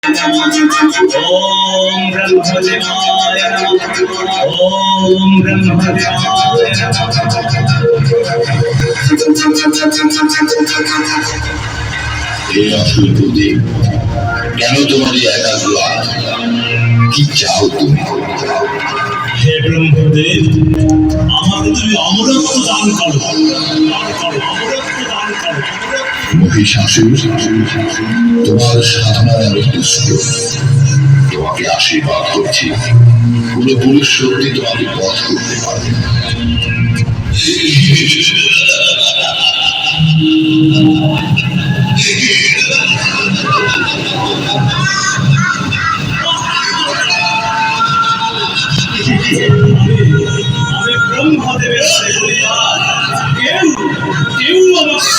ओम ब्रह्मदेवाय नमः। ओम ब्रह्मदेवाय হে অসুর প্রদীপ, কেন তোমার এই একাগ্র কি চাও তুমি? হে ব্রহ্মদেব, আমাকে তুমি অমরত্ব দান করো, অমরত্ব দান করো। মহিষাসুর, তোমার সাধনায় আমি তুষ্ট, তোমাকে আশীর্বাদ করছি। কোন পুরুষ শক্তি তোমাকে বধ করতে পারবে না। আমি ব্রহ্মদেবের কেউ কেউ আমাকে